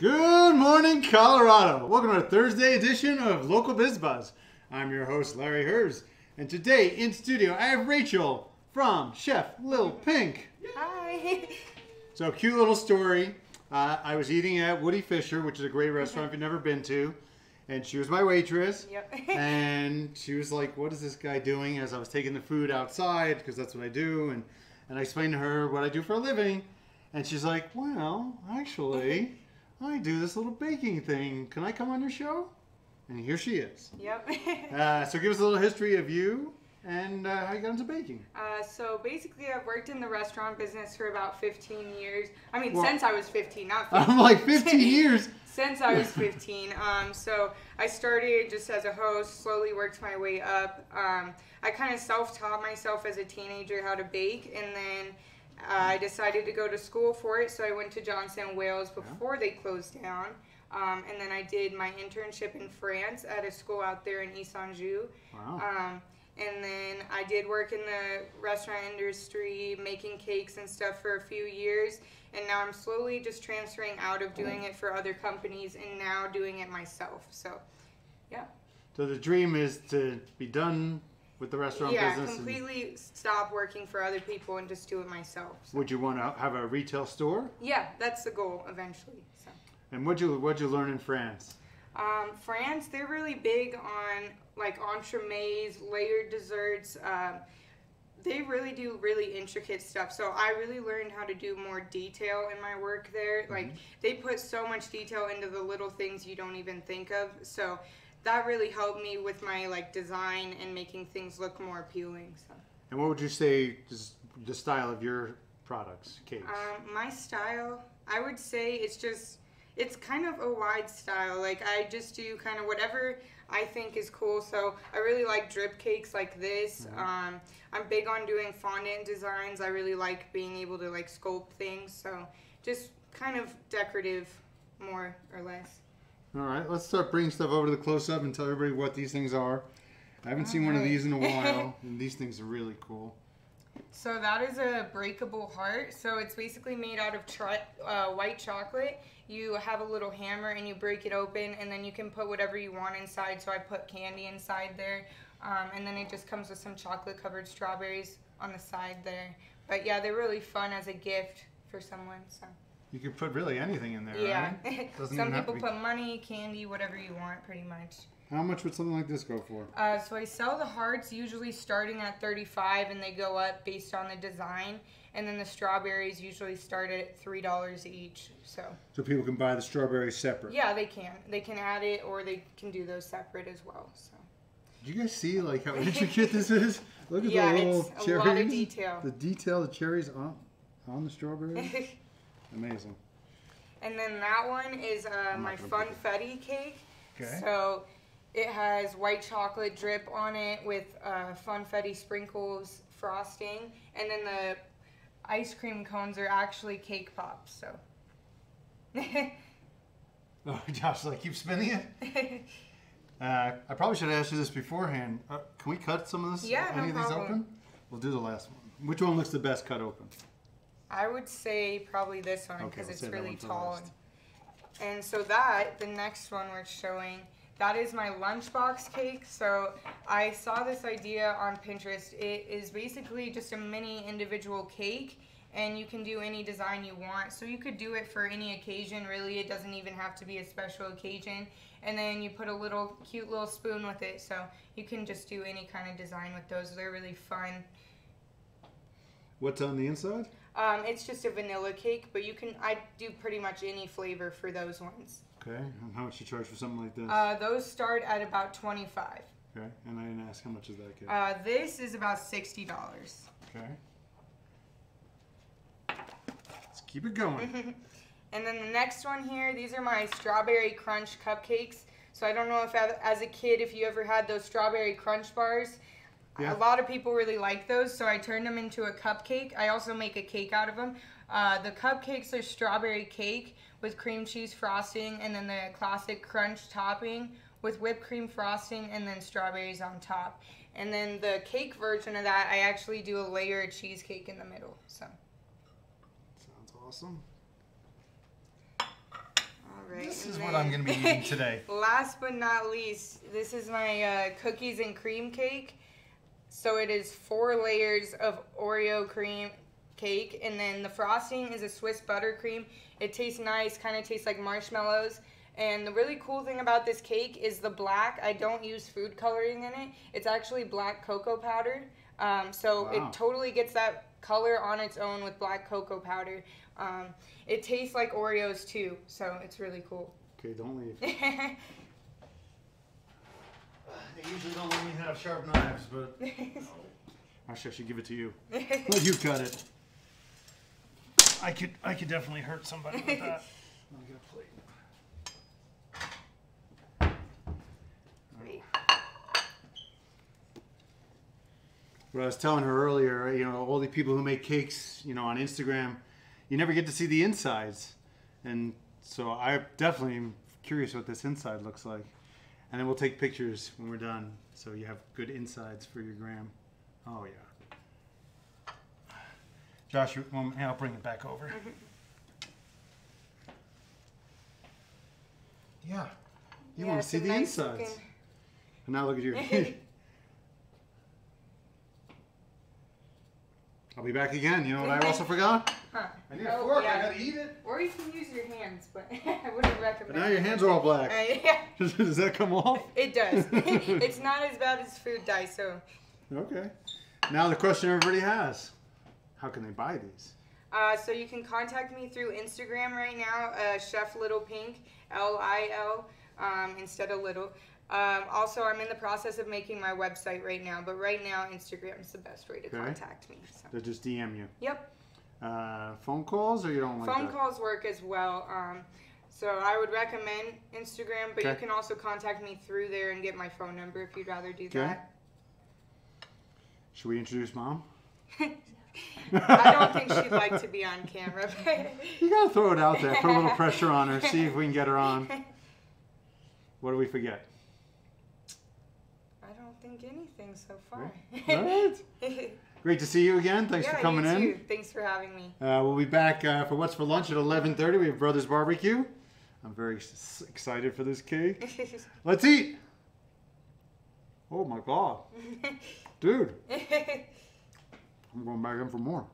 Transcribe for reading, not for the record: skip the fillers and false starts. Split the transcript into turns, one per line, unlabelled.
Good morning, Colorado. Welcome to our Thursday edition of Local Biz Buzz. I'm your host, Larry Hers, and today in studio I have Rachel from Chef Lil Pink.
Hi.
So, cute little story. I was eating at Woody Fisher, which is a great restaurant if you've never been to, and she was my waitress.
Yep.
And she was like, "What is this guy doing?" As I was taking the food outside, because that's what I do, and I explained to her what I do for a living, and she's like, "Well, actually, I do this little baking thing. Can I come on your show?" And here she is.
Yep.
So give us a little history of you and how you got into baking.
So basically I've worked in the restaurant business for about 15 years. I mean,
Well,
since I was 15, not 15.
I'm like 15 years.
Since I was 15. So I started just as a host, slowly worked my way up. I kind of self-taught myself as a teenager how to bake, and then I decided to go to school for it, so I went to Johnson & Wales before they closed down. And then I did my internship in France at a school out there in East Anjou.
Wow.
And then I did work in the restaurant industry, making cakes and stuff for a few years. And now I'm slowly just transferring out of doing it for other companies and now doing it myself. So, yeah.
So the dream is to be done with the restaurant business?
Yeah, completely stop working for other people and just do it myself. So.
Would you want to have a retail store?
Yeah, that's the goal eventually. So.
And what'd you learn in France?
France, they're really big on like entremets, layered desserts. They really do really intricate stuff. So I really learned how to do more detail in my work there. Like they put so much detail into the little things you don't even think of. So that really helped me with my like design and making things look more appealing. So.
And what would you say is the style of your products, cakes?
My style, I would say it's kind of a wide style. Like I just do kind of whatever I think is cool. So I really like drip cakes like this. I'm big on doing fondant designs. I really like being able to like sculpt things. So just kind of decorative more or less.
All right, let's start bringing stuff over to the close-up and tell everybody what these things are. I haven't seen one of these in a while, and these things are really cool.
So that is a Breakable Heart. So it's basically made out of white chocolate. You have a little hammer and you break it open, and then you can put whatever you want inside. So I put candy inside there, and then it just comes with some chocolate-covered strawberries on the side there. But yeah, they're really fun as a gift for someone. So.
You could put really anything in there,
yeah.
right?
Some people put money, candy, whatever you want, pretty much.
How much would something like this go for?
So I sell the hearts usually starting at $35, and they go up based on the design. And then the strawberries usually start at $3 each. So
people can buy the strawberries separate?
Yeah, they can. They can add it, or they can do those separate as well. So.
Do you guys see like how intricate this is? Look at the little
it's
cherries.
A lot of detail.
The detail, the cherries on the strawberries. Amazing.
And then that one is my funfetti cake.
Okay.
So it has white chocolate drip on it with funfetti sprinkles, frosting, and then the ice cream cones are actually cake pops. So.
Oh, Josh, like keep spinning it. I probably should have asked you this beforehand. Can we cut some of this?
Yeah,
any
no
of these
problem.
open? We'll do the last one. Which one looks the best cut open?
I would say probably this one because
Okay,
it's really tall. And so the next one we're showing, that is my Lunchbox Cake. So I saw this idea on Pinterest. It is basically just a mini individual cake, and you can do any design you want. So you could do it for any occasion, really. It doesn't even have to be a special occasion. And then you put a cute little spoon with it. So you can just do any kind of design with those. They're really fun.
What's on the inside?
It's just a vanilla cake, but I do pretty much any flavor for those ones.
Okay, and how much you charge for something like this?
Those start at about $25.
Okay, and I didn't ask how much is that cake?
This is about $60.
Okay. Let's keep it going.
And then the next one here, these are my strawberry crunch cupcakes. So I don't know if as a kid, if you ever had those strawberry crunch bars. Yeah. A lot of people really like those, so I turned them into a cupcake. I also make a cake out of them. The cupcakes are strawberry cake with cream cheese frosting, and then the classic crunch topping with whipped cream frosting and then strawberries on top. And then the cake version of that, I actually do a layered cheesecake in the middle. So.
Sounds awesome.
right.
This
and
is
then,
what I'm going to be eating today.
Last but not least, this is my cookies and cream cake. So it is 4 layers of Oreo cream cake, and then the frosting is a Swiss buttercream. It tastes nice, kind of tastes like marshmallows. And the really cool thing about this cake is the black. I don't use food coloring in it. It's actually black cocoa powder. So
Wow.
it totally gets that color on its own with black cocoa powder. It tastes like Oreos too, so it's really cool.
Okay, don't leave. They usually don't let me have sharp knives, but actually I should give it to you. Let you cut it. I could definitely hurt somebody with that. I'll get a plate. What I was telling her earlier, you know, all the people who make cakes, you know, on Instagram, you never get to see the insides. And so I definitely am curious what this inside looks like. And then we'll take pictures when we're done, so you have good insides for your gram. Oh, yeah. Josh, I'll bring it back over. Yeah. You want to see the nice insides. Looking. And now look at your... I'll be back again. You know what I also forgot?
Huh.
I need a fork. Yeah. I gotta eat it.
Or you can use your hands, but I wouldn't recommend.
But now your hands are all black.
Yeah.
Does that come off?
It does. It's not as bad as food dye, so.
Okay. Now the question everybody has: how can they buy these?
So you can contact me through Instagram right now, Chef Little Pink, Lil, instead of little. Also, I'm in the process of making my website right now, but right now Instagram is the best way to contact me. So.
They'll just DM you.
Yep.
Phone calls, or you don't like
phone
that?
calls work as well. So I would recommend Instagram, but you can also contact me through there and get my phone number if you'd rather do that.
Should we introduce Mom?
I don't think she'd like to be on camera.
You gotta throw it out there, put a little pressure on her, see if we can get her on. What do we forget?
I don't think anything so far.
All right. Great to see you again. Thanks for coming in.
You too. Thanks for having me.
We'll be back for What's for Lunch at 11:30. We have Brothers Barbecue. I'm very excited for this cake. Let's eat. Oh my God. Dude. I'm going back in for more.